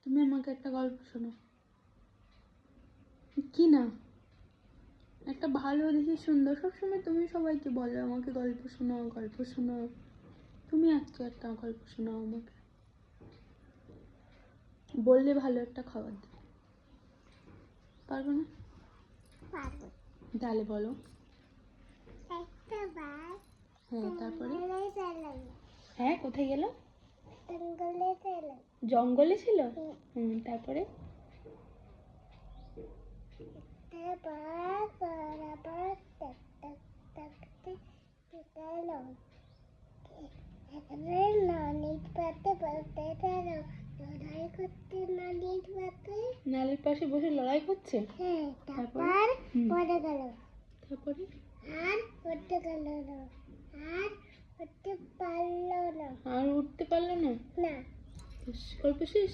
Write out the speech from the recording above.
তুমি আমাকে একটা গল্প শোনো। কি না? একটা ভালো দেখি সুন্দর। সবসময় তুমি সবাইকে বলো আমাকে গল্প শোনাও, গল্প শোনাও। তুমি আজকে একটা গল্প শোনাও আমাকে। বললে ভালো একটা খাবার দেবো। পারবো না? তাহলে বলো। হ্যাঁ, তারপরে? হ্যাঁ, কোথায় গেল? জঙ্গলে ছিল। তারপরে? নালির পাশে বসে লড়াই করছে। তারপরে? তারপরে? আর উঠতে পারলো না। গল্প শেষ।